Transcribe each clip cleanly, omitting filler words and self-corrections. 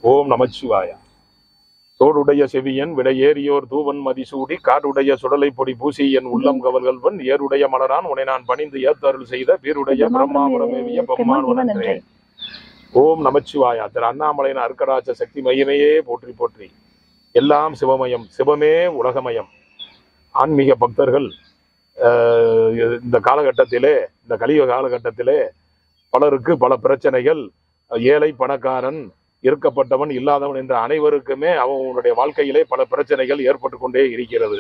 ஓம் நமச்சிவாய. தோடுடைய செவியன் விடையேறியோர் தூவன் மதிசூடி காடுடைய சுடலை பொடி பூசி என் உள்ளம் கவல்கள்வன் ஏருடைய மலரான் உன்னை நான் பணிந்து ஏத்தருள் செய்த வீருடைய பிரம்மாபுரமேவிய பெம்மான் உணர்ந்தே. ஓம் நமச்சிவாயா. திரு அண்ணாமலையின் அர்க்கராஜ சக்தி மையமையே போற்றி போற்றி. எல்லாம் சிவமயம், சிவமே உலகமயம். ஆன்மீக பக்தர்கள் இந்த காலகட்டத்திலே, இந்த கலியுக காலகட்டத்திலே பலருக்கு பல பிரச்சனைகள், ஏழை பணக்காரன், இருக்கப்பட்டவன் இல்லாதவன் என்ற அனைவருக்குமே அவனுடைய வாழ்க்கையிலே பல பிரச்சனைகள் ஏற்பட்டு கொண்டே இருக்கிறது.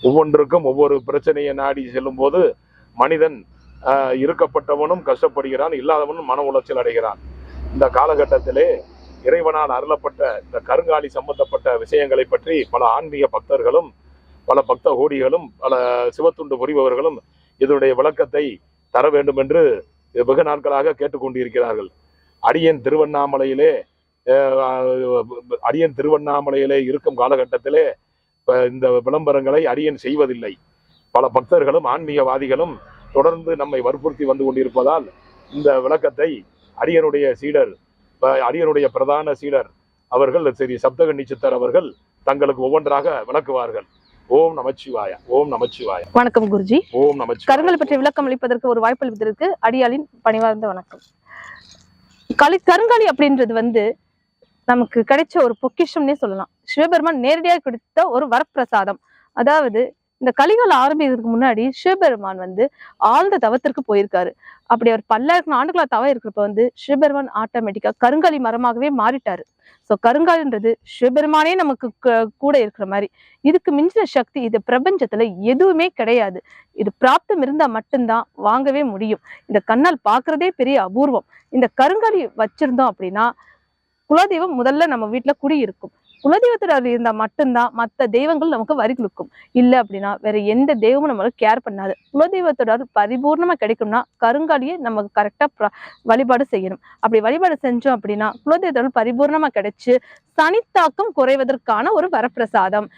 ஒவ்வொன்றுக்கும் ஒவ்வொரு பிரச்சனையை நாடி செல்லும் போது மனிதன் இருக்கப்பட்டவனும் கஷ்டப்படுகிறான், இல்லாதவனும் மன உளைச்சல் அடைகிறான். இந்த காலகட்டத்திலே இறைவனால் அருளப்பட்ட இந்த கருங்காலி சம்பந்தப்பட்ட விஷயங்களை பற்றி பல ஆன்மீக பக்தர்களும் பல பக்த கோடிகளும் பல சிவத்துண்டு புரிபவர்களும் இதனுடைய விளக்கத்தை தர வேண்டும் என்று வெகு நாட்களாக கேட்டுக்கொண்டிருக்கிறார்கள். அடியேன் திருவண்ணாமலையிலே இருக்கும் காலகட்டத்திலே இந்த விளம்பரங்களை அடியேன் செய்வதில்லை. பல பக்தர்களும் ஆன்மீகவாதிகளும் தொடர்ந்து நம்மை வற்புறுத்தி வந்து கொண்டிருப்பதால் இந்த விளக்கத்தை அடியனுடைய பிரதான சீடர் அவர்கள் ஸ்ரீ சப்தகன்னி சித்தர் அவர்கள் தங்களுக்கு ஒவ்வொன்றாக விளக்குவார்கள். ஓம் நமச்சிவாய. ஓம் நமச்சிவாய. வணக்கம் குருஜி. ஓம் நமச்சிவாய. கருங்கல் பற்றி விளக்கம் அளிப்பதற்கு ஒரு வாய்ப்பு அளிப்பதற்கு அடியாளின் பணிவார்ந்த வணக்கம். கருங்காலி அப்படின்றது நமக்கு கிடைச்ச ஒரு பொக்கிஷம்னே சொல்லலாம். சிவபெருமான் நேரடியாக கொடுத்த ஒரு வரப்பிரசாதம். அதாவது இந்த கலிகால ஆரம்பிக்கிறதுக்கு முன்னாடி சிவபெருமான் ஆழ்ந்த தவத்திற்கு போயிருக்காரு. அப்படி அவர் பல்லாயிரம் ஆண்டுகளா தவம் இருக்கிறப்ப சிவபெருமான் ஆட்டோமேட்டிக்கா கருங்காலி மரமாகவே மாறிட்டாரு. ஸோ கருங்காலின்றது சிவபெருமானே நமக்கு கூட இருக்கிற மாதிரி. இதுக்கு மிஞ்சின சக்தி இது பிரபஞ்சத்துல எதுவுமே கிடையாது. இது பிராப்தம் இருந்தா மட்டும்தான் வாங்கவே முடியும். இந்த கண்ணால் பாக்குறதே பெரிய அபூர்வம். இந்த கருங்காலி வச்சிருந்தோம் அப்படின்னா குலதெய்வம் முதல்ல நம்ம வீட்டுல குடியிருக்கும். குலதெய்வத்துல இருந்தா மட்டும்தான் மற்ற தெய்வங்கள் நமக்கு வரி கொடுக்கும். இல்லை அப்படின்னா வேற எந்த தெய்வமும் நம்மளுக்கு கேர் பண்ணாது. குலதெய்வத்தோட பரிபூர்ணமா கிடைக்கும்னா கருங்காலியை நமக்கு கரெக்டா வழிபாடு செய்யணும். அப்படி வழிபாடு செஞ்சோம் அப்படின்னா குலதெய்வத்தோட பரிபூர்ணமா கிடைச்சு சனித்தாக்கம் குறைவதற்கான ஒரு வரப்பிரசாதம்.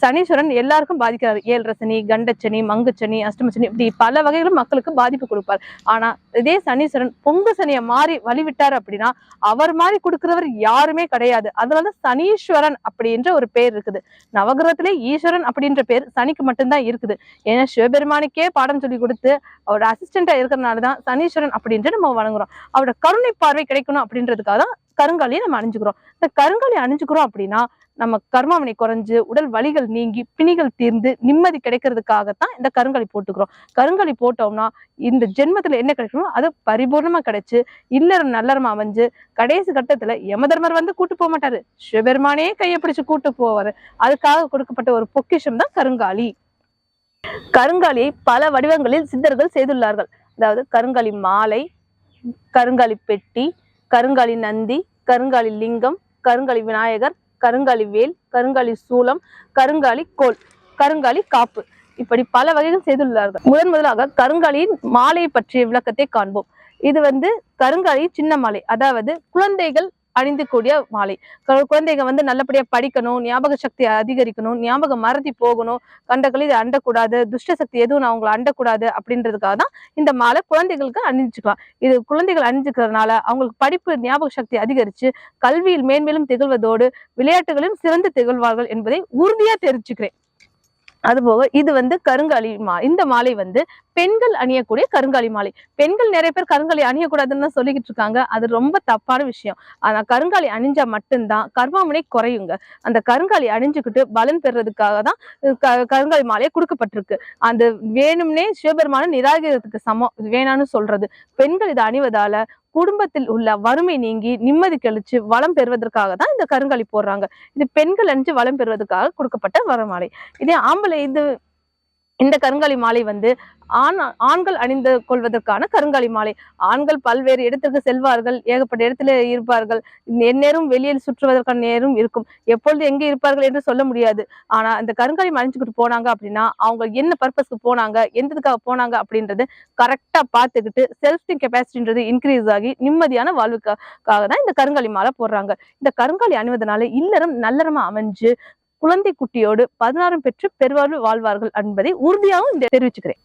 சனீஸ்வரன் எல்லாருக்கும் பாதிக்கிறாரு. 7 சனி, கண்டச்சனி, மங்குச்சனி, அஷ்டமச்சனி, இப்படி பல வகைகளும் மக்களுக்கு பாதிப்பு கொடுப்பார். ஆனா இதே சனீஸ்வரன் பொங்கு சனியை மாறி வழிவிட்டார் அப்படின்னா அவர் மாதிரி கொடுக்கிறவர் யாருமே கிடையாது. அதனால சனீஸ்வரன் அப்படின்ற ஒரு பேர் இருக்குது. நவகிரகத்திலே ஈஸ்வரன் அப்படின்ற பேர் சனிக்கு மட்டும்தான் இருக்குது. ஏன்னா சிவபெருமானுக்கே பாடம் சொல்லி கொடுத்து அவரோட அசிஸ்டண்டா இருக்கிறதுனாலதான் சனீஸ்வரன் அப்படின்ட்டு நம்ம வணங்குறோம். அவரோட கருணை பார்வை கிடைக்கணும் அப்படின்றதுக்காக தான் கருங்காலியை நம்ம அணிஞ்சுக்கிறோம். இந்த கருங்காலி அணிஞ்சுக்கிறோம் அப்படின்னா நம்ம கர்மாவினை குறைஞ்சு உடல் வலிகள் நீங்கி பிணிகள் தீர்ந்து நிம்மதி கிடைக்கிறதுக்காகத்தான் இந்த கருங்காலி போட்டுக்கிறோம். கருங்காலி போட்டோம்னா இந்த ஜென்மத்துல என்ன கிடைக்கணும் அது பரிபூர்ணமா கிடைச்சு இல்லறம் நல்லறமா அமைஞ்சு கடைசி கட்டத்துல யமதர்மர் கூட்டு போக மாட்டாரு. சிவபெருமானே கையை பிடிச்சு கூட்டு போவாரு. அதுக்காக கொடுக்கப்பட்ட ஒரு பொக்கிஷம் தான் கருங்காலி. கருங்காலியை பல வடிவங்களில் சித்தர்கள் செய்துள்ளார்கள். அதாவது கருங்காலி மாலை, கருங்காலி பெட்டி, கருங்காலி நந்தி, கருங்காலி லிங்கம், கருங்காலி விநாயகர், கருங்காலி வேல், கருங்காலி சூலம், கருங்காலி கோல், கருங்காலி காப்பு, இப்படி பல வகைகள் செய்துள்ளார்கள். முதலாக கருங்காலியின் மாலை பற்றிய விளக்கத்தை காண்போம். இது கருங்காலி சின்ன மாலை, அதாவது குழந்தைகள் அணிந்து கூடிய மாலை. குழந்தைங்க நல்லபடியா படிக்கணும், ஞாபக சக்தி அதிகரிக்கணும், ஞாபகம் மறதி போகணும், கண்டக்களி இதை அண்டக்கூடாது, துஷ்ட சக்தி எதுவும் அவங்களை அண்டக்கூடாது அப்படின்றதுக்காக தான் இந்த மாலை குழந்தைகளுக்கு அணிஞ்சுக்கலாம். இது குழந்தைகள் அணிஞ்சுக்கிறதுனால அவங்களுக்கு படிப்பு ஞாபக சக்தி அதிகரிச்சு கல்வியில் மேன்மேலும் திகழ்வதோடு விளையாட்டுகளிலும் சிறந்து திகழ்வார்கள் என்பதை உறுதியா தெரிஞ்சுக்கிறேன். அதுபோக இது கருங்காலி இந்த மாலை பெண்கள் அணியக்கூடிய கருங்காலி மாலை. பெண்கள் நிறைய பேர் கருங்காலி அணியக்கூடாதுன்னு தான் சொல்லிக்கிட்டு இருக்காங்க. அது ரொம்ப தப்பான விஷயம். ஆனா கருங்காலி அணிஞ்சா மட்டும்தான் கர்மாமுனை குறையுங்க. அந்த கருங்காலி அணிஞ்சுக்கிட்டு பலன் பெறுறதுக்காக தான் கருங்காலி மாலையை கொடுக்கப்பட்டிருக்கு. அந்த வேணும்னே சிவபெருமான நிராகரிக்கிறதுக்கு சமம் வேணான்னு சொல்றது. பெண்கள் இதை அணிவதால குடும்பத்தில் உள்ள வறுமை நீங்கி நிம்மதி கழிச்சு வளம் பெறுவதற்காக தான் இந்த கருங்காலி போடுறாங்க. இது பெண்கள் அணிஞ்சு வளம் பெறுவதற்காக கொடுக்கப்பட்ட வரமாலை. இதே ஆம்பளை இந்த கருங்காலி மாலை ஆண்கள் அணிந்து கொள்வதற்கான கருங்காலி மாலை. ஆண்கள் பல்வேறு இடத்திற்கு செல்வார்கள், ஏகப்பட்ட இடத்துல இருப்பார்கள், எந்நேரம் வெளியில் சுற்றுவதற்கான நேரம் இருக்கும். எப்பொழுது எங்க இருப்பார்கள் என்று சொல்ல முடியாது. ஆனா இந்த கருங்காலி அணிஞ்சுக்கிட்டு போனாங்க அப்படின்னா அவங்க என்ன பர்பஸ்க்கு போனாங்க, எந்ததுக்காக போனாங்க அப்படின்றது கரெக்டா பார்த்துக்கிட்டு செல்ஃப் கெப்பாசிட்டின்றது இன்க்ரீஸ் ஆகி நிம்மதியான வாழ்வுக்காக தான் இந்த கருங்காலி மாலை போடுறாங்க. இந்த கருங்காலி அணிவதனால இல்லறம் நல்லறமா அமைஞ்சு குழந்தை குட்டியோடு 16 பெற்று பெருவாழ்வு வாழ்வார்கள் என்பதை உறுதியாகவும் தெரிவிச்சுக்கிறேன்.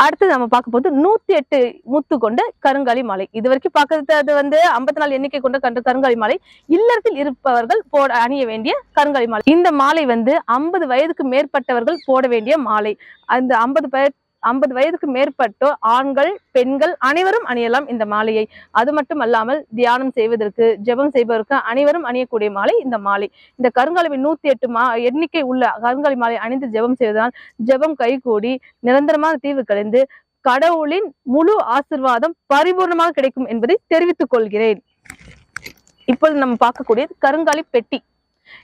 அடுத்து நம்ம பார்க்க போது 108 முத்து கொண்ட கருங்காலி மாலை. இது வரைக்கும் பார்க்கறது அது 54 எண்ணிக்கை கொண்ட கருங்காலி மாலை. இல்லறத்தில் இருப்பவர்கள் அணிய வேண்டிய கருங்காலி மாலை. இந்த மாலை 50 வயதுக்கு மேற்பட்டவர்கள் போட வேண்டிய மாலை. அந்த 50 வயதுக்கு மேற்பட்டோர் ஆண்கள் பெண்கள் அனைவரும் அணியலாம் இந்த மாலையை. அது மட்டும் அல்லாமல் தியானம் செய்வதற்கு ஜெபம் செய்வதற்கு அனைவரும் அணியக்கூடிய மாலை இந்த மாலை. இந்த கருங்காலி 108 எண்ணிக்கை உள்ள கருங்காலி மாலை அணிந்து ஜெபம் செய்வதால் ஜெபம் கைகூடி நிரந்தரமான தீர்வு கலைந்து கடவுளின் முழு ஆசீர்வாதம் பரிபூர்ணமாக கிடைக்கும் என்பதை தெரிவித்துக் கொள்கிறேன். இப்பொழுது நம்ம பார்க்கக்கூடியது கருங்காலி பெட்டி.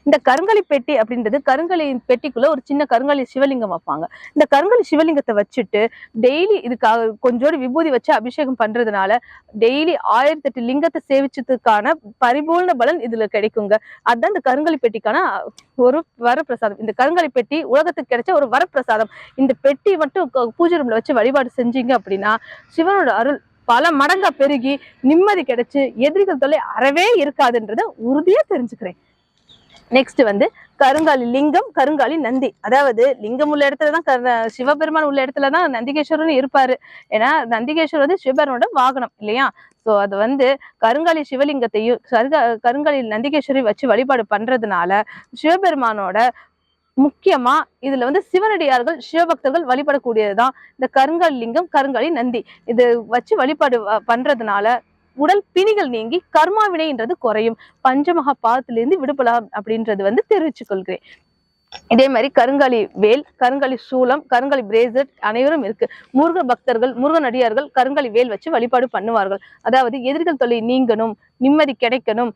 இந்த கருங்காலி பெட்டி அப்படின்றது கருங்காலி பெட்டிக்குள்ள ஒரு சின்ன கருங்காலி சிவலிங்கம் வைப்பாங்க. இந்த கருங்காலி சிவலிங்கத்தை வச்சுட்டு டெய்லி இதுக்காக கொஞ்சோடு விபூதி வச்சு அபிஷேகம் பண்றதுனால டெய்லி 1008 லிங்கத்தை சேவிச்சதுக்கான பரிபூர்ண பலன் இதுல கிடைக்குங்க. அதுதான் இந்த கருங்காலி பெட்டிக்கான ஒரு வரப்பிரசாதம். இந்த கருங்காலி பெட்டி உலகத்துக்கு கிடைச்ச ஒரு வரப்பிரசாதம். இந்த பெட்டி மட்டும் பூஜை ரூம்ல வச்சு வழிபாடு செஞ்சீங்க அப்படின்னா சிவனோட அருள் பல மடங்கா பெருகி நிம்மதி கிடைச்சு எதிரிகள் தொல்லை அறவே இருக்காதுன்றத உறுதியா தெரிஞ்சுக்கிறேன். நெக்ஸ்ட் கருங்காலி லிங்கம், கருங்காலி நந்தி. அதாவது லிங்கம் உள்ள இடத்துலதான் சிவபெருமான் உள்ள இடத்துலதான் நந்திகேஸ்வரன் இருப்பாரு. ஏன்னா நந்திகேஸ்வரர் சிவபெருமானோட வாகனம் இல்லையா? சோ அது கருங்காலி சிவலிங்கத்தையும் கருங்காலி நந்திகேஸ்வரி வச்சு வழிபாடு பண்றதுனால சிவபெருமானோட முக்கியமா இதுல சிவனடியார்கள் சிவபக்தர்கள் வழிபடக்கூடியதுதான் இந்த கருங்காலி லிங்கம், கருங்காலி நந்தி. இது வச்சு வழிபாடு பண்றதுனால உடல் பிணிகள் நீங்கி கர்மா வினைன்றது குறையும், பஞ்சமகா பாதத்திலிருந்து விடுபடலாம் அப்படின்றது தெரிவிச்சுக் கொள்கிறேன். இதே மாதிரி கருங்காலி வேல், கருங்காலி சூலம், கருங்காலி பிரேஸ்லெட் அனைவரும் இருக்கு. முருக பக்தர்கள் முருகன் அடியார்கள் கருங்காலி வேல் வச்சு வழிபாடு பண்ணுவார்கள். அதாவது எதிரிகள் தொல்லை நீங்கணும், நிம்மதி கிடைக்கணும்,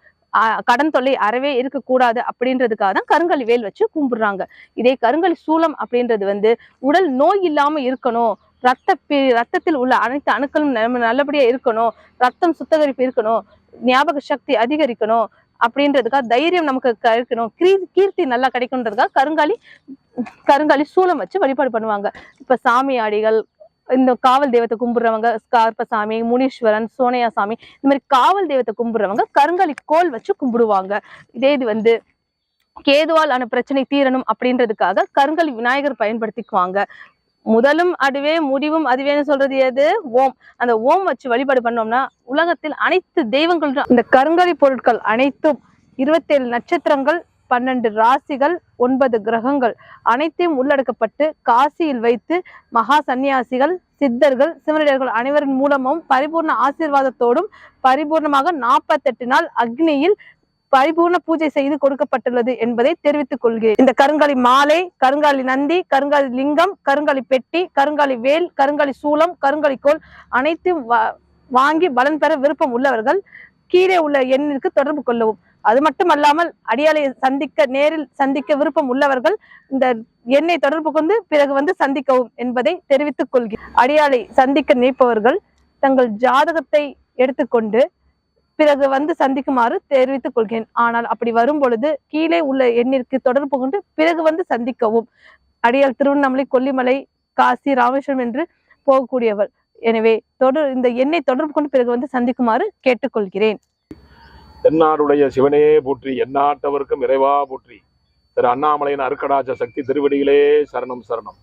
கடன் தொல்லை அறவே இருக்கக்கூடாது அப்படின்றதுக்காக தான் கருங்காலி வேல் வச்சு கும்பிடுறாங்க. இதே கருங்காலி சூலம் அப்படின்றது உடல் நோய் இல்லாம இருக்கணும், ரத்தத்தில் உள்ள அனைத்து அணுக்களும் நல்லபடியா இருக்கணும், ரத்தம் சுத்தகரிப்பு இருக்கணும், ஞாபக சக்தி அதிகரிக்கணும் அப்படின்றதுக்காக தைரியம் நமக்கு கிடைக்கணும், கீர்த்தி நல்லா கிடைக்கும்ன்றதுக்காக கருங்காலி சூலம் வச்சு வழிபாடு பண்ணுவாங்க. இப்ப சாமியாடிகள், இந்த காவல் தெய்வத்தை கும்பிடுறவங்க ஸ்கார்பசாமி, முனீஸ்வரன், சோனையா சாமி, இந்த மாதிரி காவல் தெய்வத்தை கும்பிடுறவங்க கருங்காலி கோல் வச்சு கும்பிடுவாங்க. இதே இது கேதுவால் ஆன பிரச்சனை தீரணும் அப்படின்றதுக்காக கருங்காலி விநாயகர் பயன்படுத்திக்குவாங்க. முதலும் அதுவே முடிவும் அதுவேன்னு சொல்றது எது? ஓம். அந்த ஓம் வச்சு வழிபாடு பண்ணோம்னா உலகத்தில் அனைத்து தெய்வங்களும் இந்த கருங்காலி பொருட்கள் அனைத்தும் 27 நட்சத்திரங்கள், 12 ராசிகள், 9 கிரகங்கள் அனைத்தையும் உள்ளடக்கப்பட்டு காசியில் வைத்து மகா சன்னியாசிகள், சித்தர்கள், சிவனடியார்கள் அனைவரின் மூலமும் பரிபூர்ண ஆசீர்வாதத்தோடும் பரிபூர்ணமாக 48 நாள் அக்னியில் பரிபூர்ண பூஜை செய்து கொடுக்கப்பட்டுள்ளது என்பதை தெரிவித்துக் கொள்கிறேன். இந்த கருங்காலி மாலை, கருங்காலி நந்தி, கருங்காலி லிங்கம், கருங்காலி பெட்டி, கருங்காலி வேல், கருங்காலி சூலம், கருங்காலி கோல் அனைத்தையும் வாங்கி பலன் பெற விருப்பம் உள்ளவர்கள் கீழே உள்ள எண்ணிற்கு தொடர்பு கொள்ளவும். அது மட்டுமல்லாமல் அடியாளை நேரில் சந்திக்க விருப்பம் உள்ளவர்கள் இந்த எண்ணை தொடர்பு கொண்டு பிறகு சந்திக்கவும் என்பதை தெரிவித்துக் கொள்கிறேன். அடியாளை சந்திக்க நினைப்பவர்கள் தங்கள் ஜாதகத்தை எடுத்துக்கொண்டு பிறகு சந்திக்குமாறு தெரிவித்துக் கொள்கிறேன். ஆனால் அப்படி வரும் பொழுது கீழே உள்ள எண்ணிற்கு தொடர்பு கொண்டு பிறகு சந்திக்கவும். அடியால் திருவண்ணாமலை, கொல்லிமலை, காசி, ராமேஸ்வரம் என்று போகக்கூடியவர். எனவே இந்த எண்ணை தொடர்பு கொண்டு பிறகு சந்திக்குமாறு கேட்டுக்கொள்கிறேன். தென்னாடுடைய சிவனே போற்றி, எந்நாட்டவர்க்கும் இறைவா போற்றி. திரு அண்ணாமலையின் அருக்கடாச்ச சக்தி திருவடிகளே சரணம் சரணம்.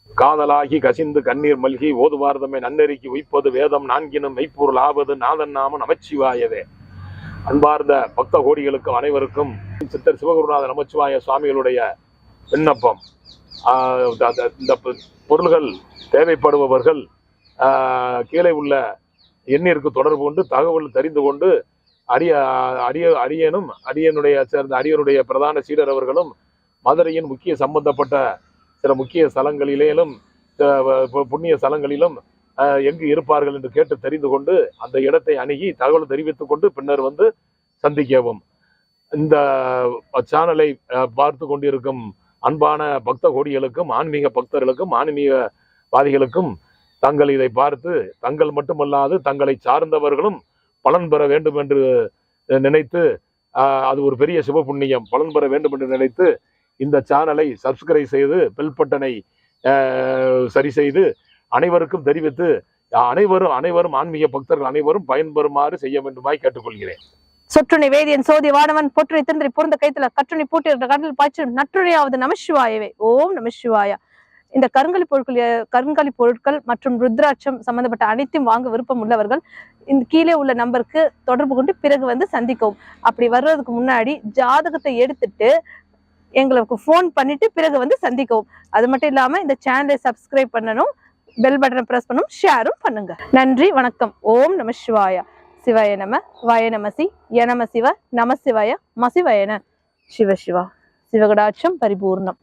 காதலாகி கசிந்து கண்ணீர் மல்கி ஓதுவார்தமே நன்னெறிக்கு உய்ப்பது வேதம் நான்கினும் மெய்ப்பொருள் ஆவது நாதன் நாம நமச்சிவாயவே. அன்பார்ந்த பக்த கோடிகளுக்கும் அனைவருக்கும் சித்தர் சிவகுருநாத நமச்சிவாய சுவாமிகளுடைய விண்ணப்பம். இந்த பொருள்கள் தேவைப்படுபவர்கள் கீழே உள்ள எண்ணிற்கு தொடர்பு கொண்டு தகவல் தெரிந்து கொண்டு அடியனுடைய சேர்ந்த அடியனுடைய பிரதான சீடர் அவர்களும் மதுரையின் முக்கிய சம்பந்தப்பட்ட சில முக்கிய ஸ்தலங்களிலும் புண்ணிய ஸ்தலங்களிலும் எங்கு இருப்பார்கள் என்று கேட்டு தெரிந்து கொண்டு அந்த இடத்தை அணுகி தகவல் தெரிவித்துக் கொண்டு பின்னர் சந்திக்கவும். இந்த சேனலை பார்த்து கொண்டிருக்கும் அன்பான பக்த கோடிகளுக்கும் ஆன்மீக பக்தர்களுக்கும் ஆன்மீகவாதிகளுக்கும் தங்கள் இதை பார்த்து தங்கள் மட்டுமல்லாது தங்களை சார்ந்தவர்களும் பலன் பெற வேண்டும் என்று நினைத்து, அது ஒரு பெரிய சிவ புண்ணியம், பலன் பெற வேண்டும் என்று நினைத்து இந்த சேனலை சப்ஸ்கிரைப் செய்து பெல் பட்டனை சரி செய்து அனைவருக்கும் தெரிவித்து அனைவரும் ஆன்மீக பக்தர்கள் அனைவரும் பயன்பெறுமாறு செய்ய வேண்டுமாய் கேட்டுக்கொள்கிறேன். சொற்றுணை வேதியன் சோதி வானவன் பொற்றுணை திருந்தி பொருந்த கைத்துல கற்றுணை பூட்டி கடலில் பாய்ச்சி நற்றுணையாவது நமசிவாயவே. ஓம் நமசிவாயா. இந்த கருங்காலி பொருட்கள் மற்றும் ருத்ராட்சம் சம்பந்தப்பட்ட அனைத்தையும் வாங்க விருப்பம் உள்ளவர்கள் இந்த கீழே உள்ள நம்பருக்கு தொடர்பு கொண்டு பிறகு சந்திக்கவும். அப்படி வர்றதுக்கு முன்னாடி ஜாதகத்தை எடுத்துட்டு எங்களுக்கு ஃபோன் பண்ணிட்டு பிறகு சந்திக்கவும். அது மட்டும் இல்லாம இந்த சேனலை சப்ஸ்கிரைப் பண்ணணும், பெல் பட்டனை பிரஸ் பண்ணணும், ஷேரும் பண்ணுங்க. நன்றி, வணக்கம். ஓம் நம சிவாய. சிவாய நம, வாய நமசி, ய நம சிவ, நம சிவாய, மசிவாயன. சிவ சிவா. சிவகடாட்சம் பரிபூர்ணம்.